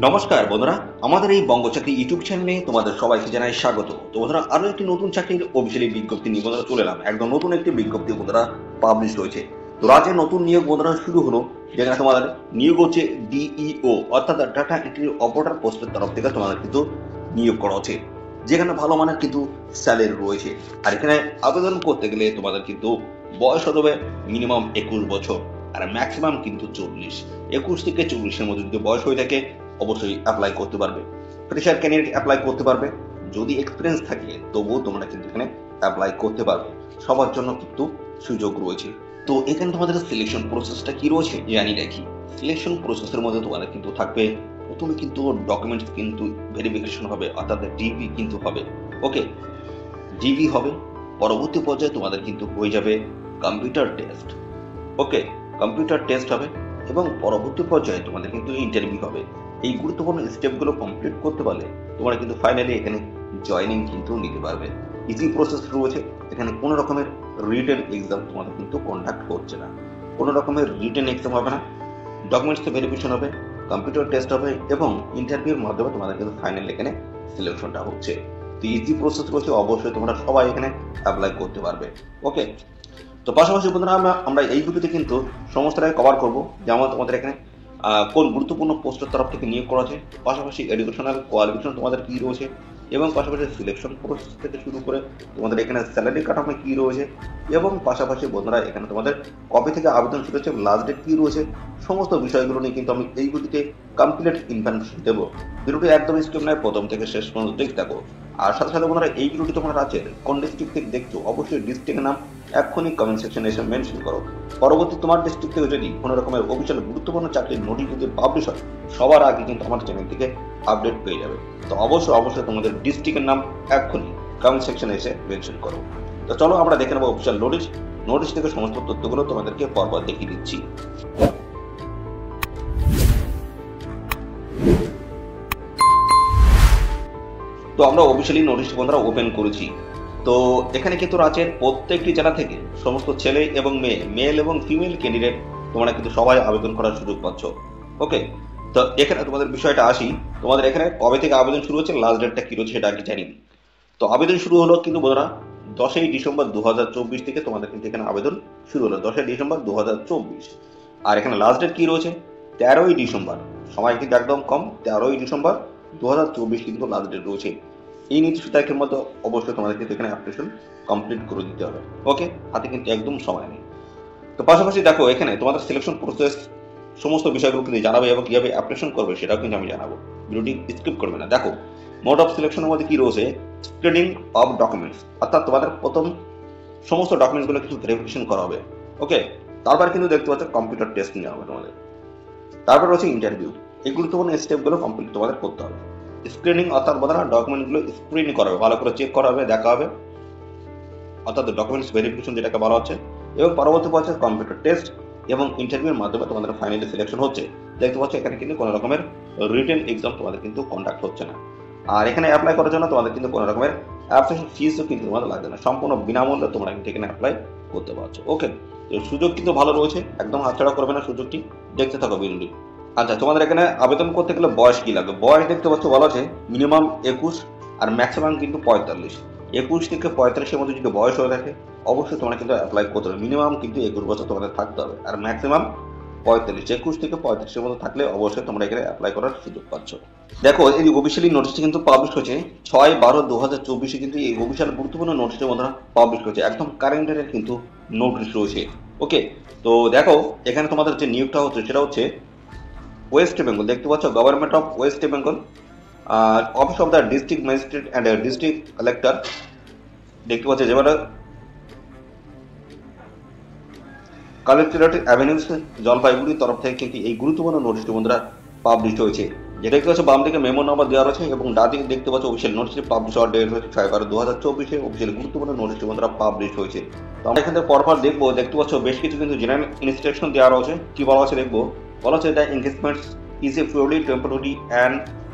নমস্কার বন্ধুরা, আমাদের এই বঙ্গ চাকরি ইউটিউব চ্যানেলে তোমাদের সবাইকে জানাই স্বাগত। তো বন্ধুরা, আরো একটি নতুন চাকরির অফিসিয়ালি বিজ্ঞপ্তি নিয়ে বন্ধুরা চলে এলাম। একদম নতুন একটি বিজ্ঞপ্তি বন্ধুরা পাবলিশ হয়েছে। তো রাজ্যে নতুন নিয়োগ বন্ধুরা শুরু হলো, যেখানে তোমাদের নিয়োগ হচ্ছে ডিইও অর্থাৎ ডাটা এন্ট্রি অপারেটর পোস্টের তরফ থেকে তোমাদের কিন্তু নিয়োগ করা হচ্ছে, যেখানে ভালো মানের কিন্তু স্যালারি রয়েছে। আর এখানে আবেদন করতে গেলে তোমাদের কিন্তু বয়স হতে হবে মিনিমাম 21 বছর, আর ম্যাক্সিমাম কিন্তু 40। 21 থেকে 40-এর মধ্যে যদি বয়স হয়ে থাকে অবশ্যই অ্যাপ্লাই করতে পারবে। ফ্রেশার ক্যান্ডিডেট অ্যাপ্লাই করতে পারবে, যদি এক্সপিরিয়েন্স থাকে তবুও তোমরা কিন্তু এখানে অ্যাপ্লাই করতে পারবে। সবার জন্য কিন্তু সুযোগ রয়েছে। তো এখানে তোমাদের সিলেকশন প্রসেসটা কি রয়েছে জানি রাখি। সিলেকশন প্রসেসের মধ্যে তোমাদের কিন্তু থাকবে, প্রথমে কিন্তু ডকুমেন্টস কিন্তু ভেরিফিকেশন হবে, অর্থাৎ ডিবি কিন্তু হবে। ওকে, ডিবি হবে। পরবর্তী পর্যায়ে তোমাদের কিন্তু হয়ে যাবে কম্পিউটার টেস্ট। ওকে, কম্পিউটার টেস্ট হবে এবং পরবর্তী পর্যায়ে তোমাদের কিন্তু ইন্টারভিউ হবে। এই গুরুত্বপূর্ণ স্টেপগুলো কমপ্লিট করতে পারলে তোমরা কিন্তু ফাইনালি এখানে জয়েনিং কিন্তু নিতে পারবে। ইজি প্রসেস রয়েছে, এখানে কোনো রকমের রিটেন এক্সাম তোমাদের কিন্তু কন্ডাক্ট করছে না। কোনো রকমের রিটেন এক্সাম হবে না, ডকুমেন্টস ভেরিফিকেশন হবে, কম্পিউটার টেস্ট হবে এবং ইন্টারভিউর মাধ্যমে তোমাদের কিন্তু ফাইনালি এখানে সিলেকশনটা হচ্ছে। তো ইজি প্রসেস রয়েছে, অবশ্যই তোমরা সবাই এখানে অ্যাপ্লাই করতে পারবে। ওকে, তো পাশাপাশি বন্ধুরা আমরা এই ভিডিওতে কিন্তু সমস্তটাই কভার করব, যেমন তোমাদের এখানে কোন গুরুত্বপূর্ণ পোস্টের তরফ থেকে নিয়োগ করা আছে, পাশাপাশি এডুকেশনাল কোয়ালিফিকেশন তোমাদের কী রয়েছে, এবং পাশাপাশি সিলেকশন প্রসেস থেকে শুরু করে তোমাদের এখানে স্যালারি কাঠামো কী রয়েছে, এবং পাশাপাশি বন্ধুরা এখানে তোমাদের কবে থেকে আবেদন শুরু হচ্ছে, লাস্ট ডেট কী রয়েছে, সমস্ত বিষয়গুলো নিয়ে কিন্তু আমি এই ভিডিওতে কমপ্লিট ইনফরমেশন দেবো। ভিডিওটি একদম স্কিপ নয়, প্রথম থেকে শেষ পর্যন্ত দেখতে থাকো। আর সাথে সাথে বন্ধুরা, এই ভিডিওটি তোমরা রাজ্যের কোন ডিস্ট্রিক্ট থেকে দেখছো অবশ্যই ডিস্ট্রিক্টের নাম এক্ষুনি কমেন্ট সেকশনে এসে মেনশন করো। পরবর্তী তোমার ডিস্ট্রিক্ট থেকে যদি কোনো রকমের অফিসিয়াল গুরুত্বপূর্ণ চাকরির নোটিশ যদি পাবলিশ হয়, সবার আগে কিন্তু আমার চ্যানেল থেকে আপডেট পেয়ে যাবে। তো অবশ্যই তোমাদের ডিস্ট্রিক্টের নাম এক্ষুনি কমেন্ট সেকশনে এসে মেনশন করো। তো চলো আমরা দেখে নেবো অফিসিয়াল নোটিশ থেকে সমস্ত তথ্যগুলো তোমাদেরকে পরপর দেখিয়ে দিচ্ছি। তো আমরা অফিসিয়ালি নোটিশ বন্ধুরা ওপেন করেছি। তো এখানে কিন্তু রাজ্যের প্রত্যেকটি জেলা থেকে সমস্ত ছেলে এবং মেয়ে, মেল এবং ফিমেল ক্যান্ডিডেট তোমরা কিন্তু সবাই আবেদন করার সুযোগ পাচ্ছ। ওকে, তো এখানে তোমাদের বিষয়টা আসি, তোমাদের এখানে কবে থেকে আবেদন শুরু হচ্ছে, লাস্ট ডেটটা কি রয়েছে সেটা আগে জানি। তো আবেদন শুরু হলো কিন্তু বন্ধুরা 10ই ডিসেম্বর 2024 থেকে তোমাদের কিন্তু এখানে আবেদন শুরু হলো 10ই ডিসেম্বর 2024। আর এখানে লাস্ট ডেট কি রয়েছে 13ই ডিসেম্বর। সময় কিন্তু একদম কম, 13ই ডিসেম্বর 2024 কিন্তু লাস্ট ডেট রয়েছে। এই নির্দিষ্ট তারিখের মধ্যে অবশ্যই তোমাদের কিন্তু এখানে অ্যাপ্লিকেশন কমপ্লিট করে দিতে হবে। ওকে, হাতে কিন্তু একদম সময় নেই। তো পাশাপাশি দেখো এখানে তোমাদের সিলেকশন প্রসেস সমস্ত বিষয়গুলো কিন্তু জানাবে এবং কীভাবে অ্যাপ্লিকেশন করবে সেটাও কিন্তু আমি জানাবো। ভিডিওটি স্কিপ করবে না। দেখো মোড অফ সিলেকশনের মধ্যে কি রয়েছে, স্ক্রিনিং অফ ডকুমেন্টস, অর্থাৎ তোমাদের প্রথম সমস্ত ডকুমেন্টসগুলো কিন্তু ভেরিফিকেশন করা হবে। ওকে, তারপর কিন্তু দেখতে পাচ্ছ কম্পিউটার টেস্ট নেওয়া হবে তোমাদের, তারপর হচ্ছে ইন্টারভিউ। এই গুরুত্বপূর্ণ স্টেপগুলো কমপ্লিট তোমাদের করতে হবে। স্ক্রিনিং অর্থাৎ বলা ডকুমেন্টগুলো স্ক্রিন করা হবে, ভালো করে চেক করা হবে, দেখা হবে, অর্থাৎ ডকুমেন্টস ভেরিফিকেশন যেটাকে বলা হচ্ছে। এবং পরবর্তী পর্যায়ে কম্পিউটার টেস্ট এবং ইন্টারভিউর মাধ্যমে তোমাদের ফাইনালি সিলেকশন হচ্ছে। দেখতে পাচ্ছ এখানে কিন্তু কোনো রকমের রিটেন এক্সাম তোমাদের কিন্তু কন্ডাক্ট হচ্ছে না। আর এখানে অ্যাপ্লাই করার জন্য তোমাদের কিন্তু কোনো রকমের অ্যাপ্লিকেশন ফিসও কিন্তু তোমাদের লাগবে না, সম্পূর্ণ বিনামূল্যে তোমরা কিন্তু এখানে অ্যাপ্লাই করতে পারছো। ওকে, তো সুযোগ কিন্তু ভালো রয়েছে, একদম হাতছাড়া করবে না সুযোগটি, দেখতে থাকো ভিডিওটি। আচ্ছা, তোমাদের এখানে আবেদন করতে গেলে বয়স কি লাগবে, বয়স দেখতে পাচ্ছ বলা আছে মিনিমাম 21 আর ম্যাক্সিমাম কিন্তু 45। 21 থেকে 45-এর মধ্যে যদি বয়স হয়ে থাকে অবশ্যই তোমরা কিন্তু অ্যাপ্লাই করতে হবে। মিনিমাম কিন্তু 21 বছর তোমাদের থাকতে হবে আর ম্যাক্সিমাম 45। 21 থেকে 35-এর মধ্যে থাকলে অবশ্যই তোমরা এখানে অ্যাপ্লাই করার সুযোগ পাচ্ছ। দেখো এই অফিসিয়ালি নোটিশটি কিন্তু পাবলিশ হয়েছে 6/12/2024 কিন্তু এই অফিসিয়াল গুরুত্বপূর্ণ নোটিশের মধ্যে পাবলিশ হয়েছে, একদম কারেন্টের কিন্তু নোটিশ রয়েছে। ওকে, তো দেখো এখানে তোমাদের যে নিয়োগটা হচ্ছে সেটা হচ্ছে ওয়েস্ট বেঙ্গল, দেখতে পাচ্ছ government of West Bengal, office of the district magistrate and district collector, দেখতে পাচ্ছ যেটা কালেক্টরেট অ্যাভিনিউস জলপাইগুড়ির তরফ থেকে কিন্তু এই গুরুত্বপূর্ণ নোটিশটি বন্ধুরা পাবলিশ হয়েছে। যেটা দেখতে পাচ্ছ বাম দিকে মেমো নাম্বার দেওয়া রয়েছে এবং ডান দিকে দেখতে পাচ্ছ অফিসিয়াল নোটিশটি পাবলিশ হওয়ার ডেট হচ্ছে 6/12/2024 অফিসিয়াল গুরুত্বপূর্ণ নোটিশটি বন্ধুরা পাবলিশ হয়েছে। তো আমরা এখান থেকে পরপর দেখবো, দেখতে পাচ্ছ বেশ কিছু কিন্তু জেনারেল ইনস্ট্রাকশন দেওয়া রয়েছে। কি বলা আছে দেখবো, বলা হচ্ছে the engagements is a purely temporary and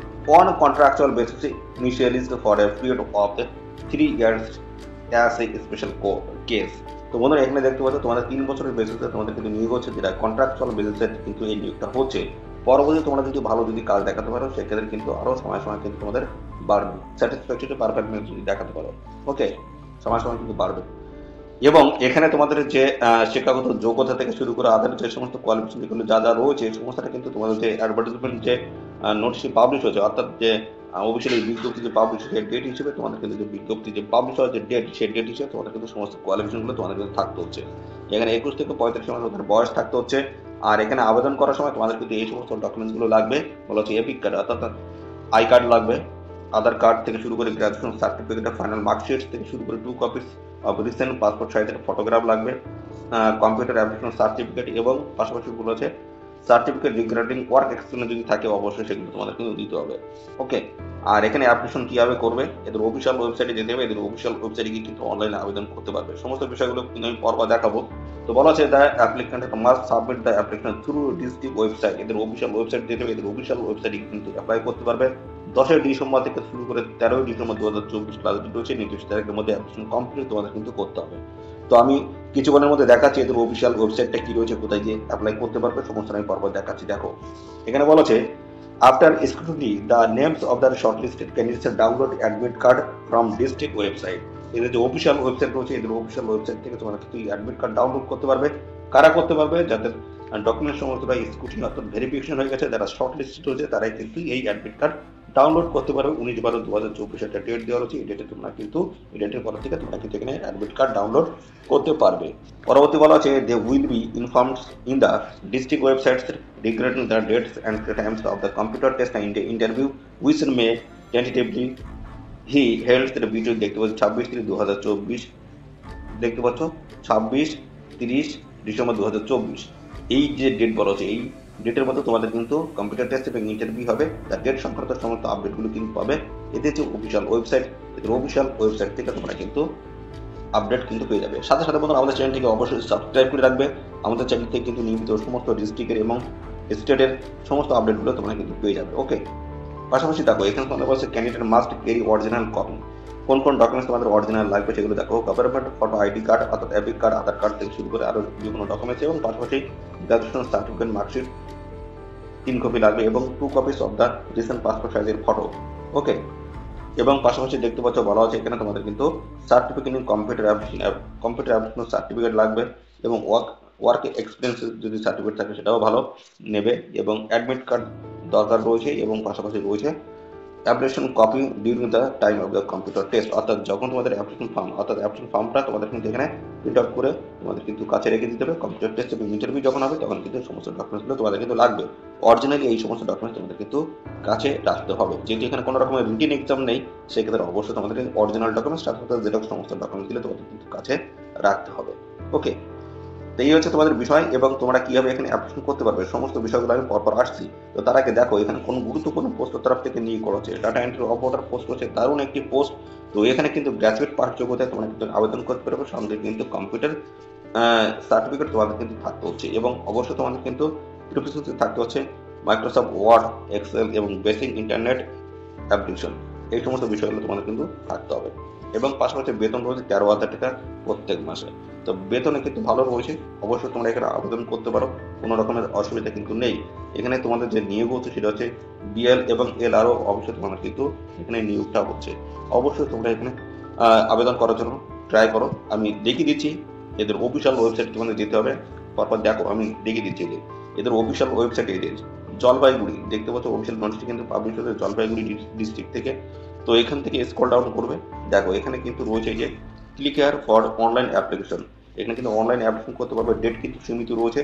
on contractual basis initially for a period of 3 years as a special case. তো বন্ধুরা এখানে দেখতে পাচ্ছ তোমাদের 3 বছরের বেসিসে তোমাদের কিন্তু নিয়োগ হচ্ছে, যেটা কন্ট্রাকচুয়াল বেসিসে কিন্তু এই নিয়োগটা হচ্ছে। পরবর্তী তোমরা যদি ভালো যদি কাজ দেখাতে পারো সেক্ষেত্রে কিন্তু আরো সময় সময় কিন্তু তোমাদের বাড়বে, স্যাটিসফ্যাকশন পারফরমেন্স যদি দেখাতে পারো, ওকে, সময় সময় কিন্তু বাড়বে। এবং এখানে তোমাদের যে শিক্ষাগত যোগ্যতা থেকে শুরু করে আদার যে সমস্ত কোয়ালিফিকেশন যেগুলো যা যা রয়েছে এই সমস্তটা কিন্তু তোমাদের যে অ্যাডভার্টাইজমেন্ট যে নোটিশ পাবলিশ হয়েছে, অর্থাৎ যে অফিসিয়ালি বিজ্ঞপ্তি যে পাবলিশ হয়েছে ডেট হিসেবে তোমাদের কিন্তু যে বিজ্ঞপ্তি যে পাবলিশ হওয়ার যে ডেট সেই ডেট হিসেবে তোমাদের কিন্তু সমস্ত কোয়ালিফিকেশনগুলো তোমাদের কিন্তু থাকতে হচ্ছে। এখানে 21 থেকে 35 সময় তোমাদের বয়স থাকতে হচ্ছে। আর এখানে আবেদন করার সময় তোমাদের কিন্তু এই সমস্ত ডকুমেন্টসগুলো লাগবে, বলা হচ্ছে এপিক কার্ড অর্থাৎ আই কার্ড লাগবে, আধার কার্ড থেকে শুরু করে গ্রাজুয়েশন সার্টিফিকেট, ফাইনাল মার্কশিট থেকে শুরু করে 2 কপিস অফ রিসেন্ট পাসপোর্ট সাইজের ফটোগ্রাফ লাগবে, কম্পিউটার অ্যাপ্লিকেশন সার্টিফিকেট এবং পাশাপাশি গুলো আছে সার্টিফিকেট রিগার্ডিং ওয়ার্ক এক্সপিরিয়েন্স যদি থাকে অবশ্যই সেগুলো তোমাদের কিন্তু দিতে হবে, ওকে। আর এখানে অ্যাপ্লিকেশন কিভাবে করবে, এদের অফিসিয়াল ওয়েবসাইটে যেতে হবে, এদের অফিসিয়াল ওয়েবসাইটে গিয়ে কিন্তু অনলাইনে আবেদন করতে পারবে। সমস্ত বিষয়গুলো কিন্তু আমি পরপর দেখাবো। তো বলা আছে the applicant must submit the application through district website, এদের অফিসিয়াল ওয়েবসাইট যেতে হবে, এদের অফিসিয়াল ওয়েবসাইটে কিন্তু অ্যাপ্লাই করতে পারবে। 10 ডিসেম্বর থেকে শুরু করে 13 ডিসেম্বর 2024 ক্লাস রয়েছে, নির্দিষ্ট তারিখের মধ্যে অ্যাপ্লিকেশন কমপ্লিট তোমাদের কিন্তু করতে হবে। তো আমি কিছুক্ষণের মধ্যে দেখাচ্ছি এদের অফিসিয়াল ওয়েবসাইটটা কি রয়েছে, কোথায় গিয়ে অ্যাপ্লাই করতে পারবে, সমস্ত আমি পরপর দেখাচ্ছি। দেখো এখানে বলা আছে after scrutiny the names of the shortlisted candidates download admit card from district website, এদের যে অফিসিয়াল ওয়েবসাইট রয়েছে এদের অফিসিয়াল ওয়েবসাইট থেকে তোমরা কিন্তু অ্যাডমিট কার্ড ডাউনলোড করতে পারবে। কারা করতে পারবে, যাদের ডকুমেন্ট সমস্তটা স্ক্রুটিনি অর্থাৎ ভেরিফিকেশন হয়ে গেছে, যারা শর্ট লিস্টেড হয়েছে তারাই কিন্তু এই অ্যাডমিট কার্ড ডাউনলোড করতে পারবে। 19/12/2024 একটা ডেট দেওয়া রয়েছে, এই ডেটে তোমরা কিন্তু এই ডেটের পর থেকে তোমরা কিন্তু এখানে অ্যাডমিট কার্ড ডাউনলোড করতে পারবে। পরবর্তী বলা আছে they will be informed in the district websites regarding the dates and times of the computer test and interview which may tentatively he held, সেটা ভিডিও দেখতে পাচ্ছ 26/3/2024 দেখতে পাচ্ছ 26-30 ডিসেম্বর 2024 এই যে ডেট বলা হচ্ছে এই ডেটের মধ্যে তোমাদের কিন্তু কম্পিউটার টেস্ট এবং ইন্টারভিউ হবে। তার ডেট সংক্রান্ত সমস্ত আপডেটগুলো কিন্তু পাবে। এতে হচ্ছে অফিসিয়াল ওয়েবসাইট, এদের অফিসিয়াল ওয়েবসাইট থেকে তোমরা কিন্তু আপডেট কিন্তু পেয়ে যাবে। সাথে সাথে বন্ধুরা আমাদের চ্যানেলটিকে অবশ্যই সাবস্ক্রাইব করে রাখবে। আমাদের চ্যানেল থেকে কিন্তু নিয়মিত সমস্ত ডিস্ট্রিক্টের এবং স্টেটের সমস্ত আপডেটগুলো তোমরা কিন্তু পেয়ে যাবে, ওকে। পাশাপাশি দেখো এখানে তোমাদের বলছে candidate must carry original copy, কোন কোন ডকুমেন্টস তোমাদের অরিজিনাল লাগবে সেগুলো দেখো, গভর্নমেন্ট ফটো আইডি কার্ড অর্থাৎ এপিক কার্ড, আধার কার্ড থেকে শুরু করে আরও যে কোনো ডকুমেন্টস এবং পাশাপাশি গ্রাজুয়েশন সার্টিফিকেট মার্কশিট 3 কপি লাগবে এবং 2 copies of the recent passport সাইজের ফটো, ওকে। এবং পাশাপাশি দেখতে পাচ্ছ বলা হচ্ছে এখানে তোমাদের কিন্তু certificate in computer application certificate লাগবে এবং ওয়ার্ক এক্সপিরিয়েন্স যদি সার্টিফিকেট থাকে সেটাও ভালো নেবে এবং অ্যাডমিট কার্ড দরকার রয়েছে এবং পাশাপাশি রয়েছে application copy during the time of the computer test, অর্থাৎ যখন তোমাদের অ্যাপ্লিকেশন ফর্মটা তোমাদের কিন্তু এখানে প্রিন্ট আউট করে তোমাদের কিন্তু কাছে রেখে দিতে হবে। কম্পিউটার টেস্ট এবং ইন্টারভিউ যখন হবে তখন কিন্তু সমস্ত ডকুমেন্টসগুলো তোমাদের কিন্তু লাগবে। অরিজিনালি এই সমস্ত ডকুমেন্টস তোমাদের কিন্তু কাছে রাখতে হবে, যেহেতু এখানে কোনো রকমের রিটিন এক্সাম নেই সেক্ষেত্রে অবশ্যই তোমাদের অরিজিনাল ডকুমেন্টস সাথে সাথে জেরক্স সমস্ত ডকুমেন্টসগুলো তোমাদের কিন্তু কাছে রাখতে হবে, ওকে। তো এই হচ্ছে তোমাদের বিষয় এবং তোমরা কিভাবে এখানে অ্যাপ্লিকেশন করতে পারবে সমস্ত বিষয়গুলো আমি পরপর আসছি। তো তার আগে দেখো এখানে কোন গুরুত্বপূর্ণ পোস্ট তরফ থেকে নিয়ে করা হচ্ছে, ডাটা এন্ট্রি অপারেটর পোস্ট হচ্ছে দারুণ একটি পোস্ট। তো এখানে কিন্তু গ্র্যাজুয়েট পাস যোগ্যতায় তোমরা কিন্তু আবেদন করতে পারবে, সঙ্গে কিন্তু কম্পিউটার সার্টিফিকেট তোমাদের কিন্তু থাকতে হচ্ছে এবং অবশ্যই তোমাদের কিন্তু প্রফেশনাল থাকতে হচ্ছে মাইক্রোসফট ওয়ার্ড, এক্সেল এবং বেসিক ইন্টারনেট অ্যাপ্লিকেশন, এই সমস্ত বিষয়গুলো তোমাদের কিন্তু থাকতে হবে। এবং পাশাপাশি বেতন রয়েছে 13,000 টাকা প্রত্যেক মাসে। তো বেতনে কিন্তু ভালো রয়েছে, অবশ্যই তোমরা এখানে আবেদন করতে পারো, কোনো রকমের অসুবিধা কিন্তু নেই। এখানে তোমাদের যে নিয়োগ হচ্ছে সেটা হচ্ছে বিএল এবং এলআরও, অবশ্যই তোমাদের কিন্তু এখানে নিয়োগটা হচ্ছে। অবশ্যই তোমরা এখানে আবেদন করার জন্য ট্রাই করো। আমি দেখিয়ে দিচ্ছি এদের অফিসিয়াল ওয়েবসাইট তোমাদের যেতে হবে, পরপর দেখো আমি দেখিয়ে দিচ্ছি এদের অফিসিয়াল ওয়েবসাইট এদের জলপাইগুড়ি দেখতে পাচ্ছ অফিসিয়াল নোটিশটি কিন্তু পাবলিশ হয়েছে জলপাইগুড়ি ডিস্ট্রিক্ট থেকে। তো এখান থেকে স্ক্রল ডাউন করবে, দেখো এখানে কিন্তু রয়েছে যে click here for online application, এখানে কিন্তু অনলাইন অ্যাপ্লিকেশন করতে পারবে। ডেট কিন্তু সীমিত রয়েছে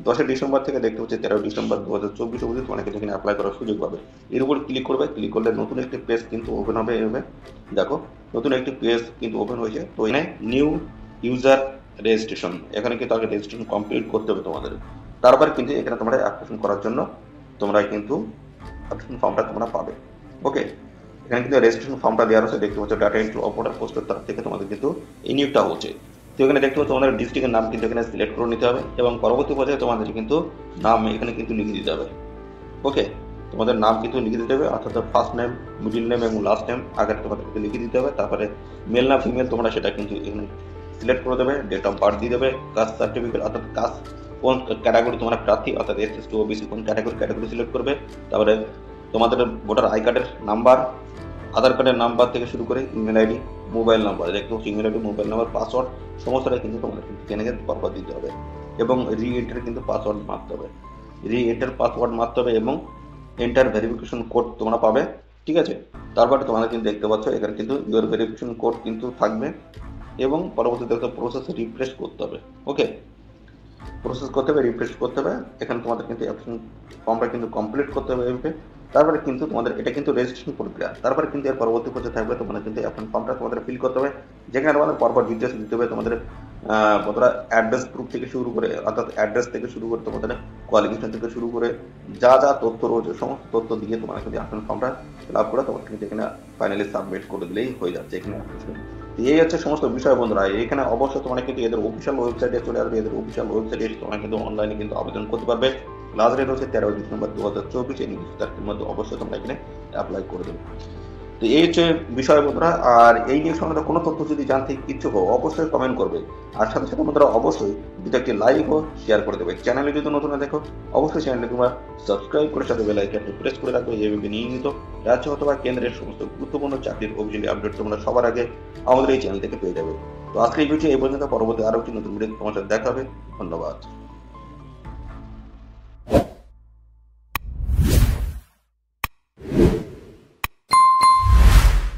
10 ডিসেম্বর থেকে দেখতে হচ্ছে 13 ডিসেম্বর 2024 অবধি তোমরা কিন্তু এখানে অ্যাপ্লাই করার সুযোগ পাবে। এর উপর ক্লিক করবে, ক্লিক করলে নতুন একটি পেজ কিন্তু ওপেন হবে। এভাবে দেখো নতুন একটি পেজ কিন্তু ওপেন হয়েছে। তো এখানে নিউ ইউজার রেজিস্ট্রেশন, এখানে কিন্তু আগে রেজিস্ট্রেশন কমপ্লিট করতে হবে তোমাদের, তারপর কিন্তু এখানে তোমরা অ্যাপ্লিকেশন করার জন্য তোমরা কিন্তু অ্যাপ্লিকেশন ফর্মটা তোমরা পাবে, ওকে। এখানে কিন্তু রেজিস্ট্রেশন ফর্মটা দেওয়া আছে দেখতে পাচ্ছ ডাটা এন্ট্রি অপারেটর পোস্টের তরফ থেকে তোমাদের কিন্তু এই নিয়োগটা হচ্ছে। তো এখানে দেখতে পাচ্ছ তোমাদের ডিস্ট্রিক্টের নাম কিন্তু এখানে সিলেক্ট করে নিতে হবে এবং পরবর্তী পর্যায়ে তোমাদের কিন্তু নাম এখানে কিন্তু লিখে দিতে হবে, ওকে। তোমাদের নাম কিন্তু লিখে দিতে হবে, অর্থাৎ ফার্স্ট নেম, মিডিল নেম এবং লাস্ট নেম আগে তোমাদেরকে লিখে দিতে হবে। তারপরে মেল না ফিমেল তোমরা সেটা কিন্তু এখানে সিলেক্ট করে দেবে, ডেট অফ বার্থ দিয়ে দেবে, কাস্ট সার্টিফিকেট অর্থাৎ কাস্ট কোন ক্যাটাগরি তোমরা প্রার্থী, অর্থাৎ এসএসটি ওবিসি কোন ক্যাটাগরি সিলেক্ট করবে, তারপরে তোমাদের ভোটার আই কার্ডের নাম্বার, আধার কার্ডের নাম্বার থেকে শুরু করে ইমেল আইডি, মোবাইল নাম্বার, দেখতে হচ্ছে email ID, mobile number, password সমস্তটাই কিন্তু তোমাদের কিন্তু জেনে পরপর দিতে হবে এবং রি-এন্টার কিন্তু পাসওয়ার্ড মারতে হবে, রি-এন্টার পাসওয়ার্ড মারতে হবে এবং এন্টার ভেরিফিকেশন কোড তোমরা পাবে, ঠিক আছে। তারপরে তোমরা কিন্তু দেখতে পাচ্ছ এখানে কিন্তু ইউর ভেরিফিকেশন কোড কিন্তু থাকবে এবং পরবর্তীতে একটা প্রসেস রিফ্রেশ করতে হবে। ওকে, প্রসেস করতে হবে, রিফ্রেশ করতে হবে। এখানে তোমাদের কিন্তু অ্যাপ্লিকেশন ফর্মটা কিন্তু কমপ্লিট করতে হবে এভাবে। তারপরে কিন্তু তোমাদের এটা কিন্তু রেজিস্ট্রেশন প্রক্রিয়া। তারপরে কিন্তু এর পরবর্তী পর্যায়ে থাকবে তোমাদের কিন্তু অ্যাপ্লিকেশন ফর্মটা তোমাদের ফিল করতে হবে, যেখানে তোমাদের পরপর ডিটেলস দিতে হবে, তোমাদের কতটা অ্যাড্রেস প্রুফ থেকে শুরু করে, অর্থাৎ অ্যাড্রেস থেকে শুরু করে তোমাদের কোয়ালিফিকেশন থেকে শুরু করে যা যা তথ্য রয়েছে সমস্ত তথ্য দিয়ে তোমরা কিন্তু অ্যাপ্লিকেশন ফর্মটা ফিল আপ করে তোমার কিন্তু এখানে ফাইনালি সাবমিট করে দিলেই হয়ে যাচ্ছে এখানে। এই হচ্ছে সমস্ত বিষয় বন্ধুরা। এখানে অবশ্যই তোমরা কিন্তু এদের অফিসিয়াল ওয়েবসাইটে চলে আসবে, এদের অফিসিয়াল ওয়েবসাইটে তোমরা কিন্তু অনলাইনে কিন্তু আবেদন করতে পারবে। লাস্ট ডেট হচ্ছে 13 ডিসেম্বর 2024, এই নির্দিষ্ট তারিখের মধ্যে অবশ্যই তোমরা এখানে অ্যাপ্লাই করে দেবে। তো এই হচ্ছে বিষয় বন্ধুরা। আর এই নিয়ে সংক্রান্ত কোনো তথ্য যদি জানতে ইচ্ছুক হও অবশ্যই কমেন্ট করবে, আর সাথে সাথে বন্ধুরা অবশ্যই যদি একটি লাইক ও শেয়ার করে দেবে। চ্যানেলে যদি নতুন দেখো অবশ্যই চ্যানেলটি তোমরা সাবস্ক্রাইব করে সাথে বেল আইকনটি প্রেস করে রাখবে, এইভাবে নিয়মিত রাজ্য অথবা কেন্দ্রের সমস্ত গুরুত্বপূর্ণ চাকরির অফিসিয়ালি আপডেট তোমরা সবার আগে আমাদের এই চ্যানেল থেকে পেয়ে যাবে। তো আজকে এই ভিডিও এই পর্যন্ত, পরবর্তী আরো একটি নতুন ভিডিও তোমার সাথে দেখা হবে। ধন্যবাদ।